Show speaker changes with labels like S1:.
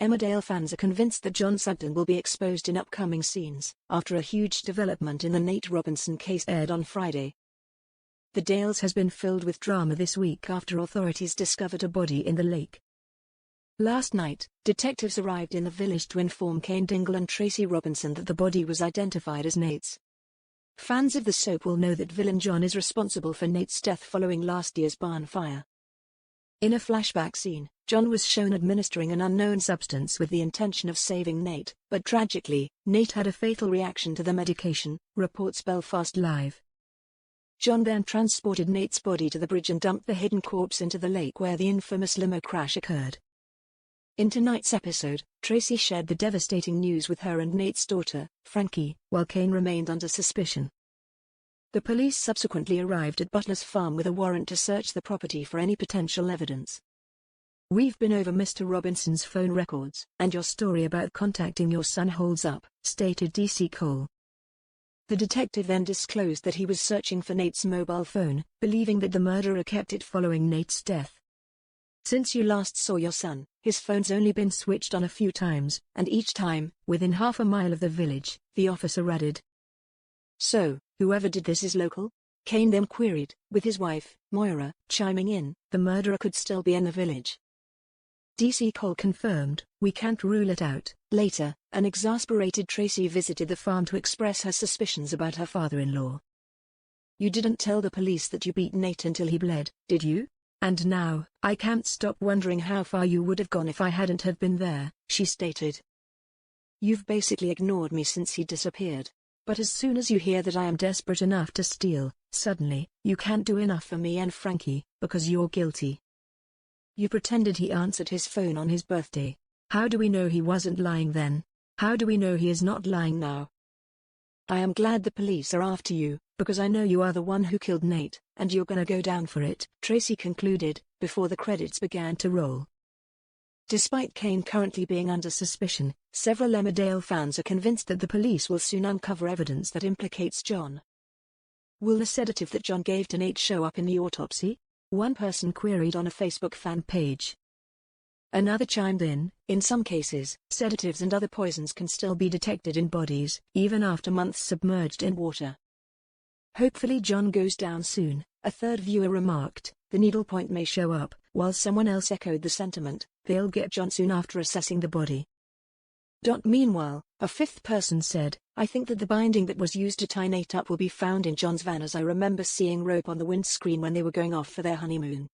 S1: Emmerdale fans are convinced that John Sugden will be exposed in upcoming scenes after a huge development in the Nate Robinson case aired on Friday. The Dales has been filled with drama this week after authorities discovered a body in the lake. Last night, detectives arrived in the village to inform Kane Dingle and Tracy Robinson that the body was identified as Nate's. Fans of the soap will know that villain John is responsible for Nate's death following last year's barn fire. In a flashback scene, John was shown administering an unknown substance with the intention of saving Nate, but tragically, Nate had a fatal reaction to the medication, reports Belfast Live. John then transported Nate's body to the bridge and dumped the hidden corpse into the lake where the infamous limo crash occurred. In tonight's episode, Tracy shared the devastating news with her and Nate's daughter, Frankie, while Kane remained under suspicion. The police subsequently arrived at Butler's farm with a warrant to search the property for any potential evidence. "We've been over Mr. Robinson's phone records, and your story about contacting your son holds up," stated DC Cole. The detective then disclosed that he was searching for Nate's mobile phone, believing that the murderer kept it following Nate's death. "Since you last saw your son, his phone's only been switched on a few times, and each time, within half a mile of the village," the officer added. "So, whoever did this is local?" Kane then queried, with his wife, Moira, chiming in. "The murderer could still be in the village." DC Cole confirmed, "We can't rule it out." Later, an exasperated Tracy visited the farm to express her suspicions about her father-in-law. "You didn't tell the police that you beat Nate until he bled, did you? And now, I can't stop wondering how far you would have gone if I hadn't have been there," she stated. "You've basically ignored me since he disappeared. But as soon as you hear that I am desperate enough to steal, suddenly, you can't do enough for me and Frankie, because you're guilty. You pretended he answered his phone on his birthday. How do we know he wasn't lying then? How do we know he is not lying now? I am glad the police are after you, because I know you are the one who killed Nate, and you're gonna go down for it," Tracy concluded, before the credits began to roll. Despite Kane currently being under suspicion, several Emmerdale fans are convinced that the police will soon uncover evidence that implicates John. Will the sedative that John gave to Nate show up in the autopsy? One person queried on a Facebook fan page. Another chimed in some cases, sedatives and other poisons can still be detected in bodies, even after months submerged in water. "Hopefully John goes down soon," a third viewer remarked. "The needlepoint may show up," while someone else echoed the sentiment, "They'll get John soon after assessing the body." Meanwhile, a fifth person said, "I think that the binding that was used to tie Nate up will be found in John's van, as I remember seeing rope on the windscreen when they were going off for their honeymoon."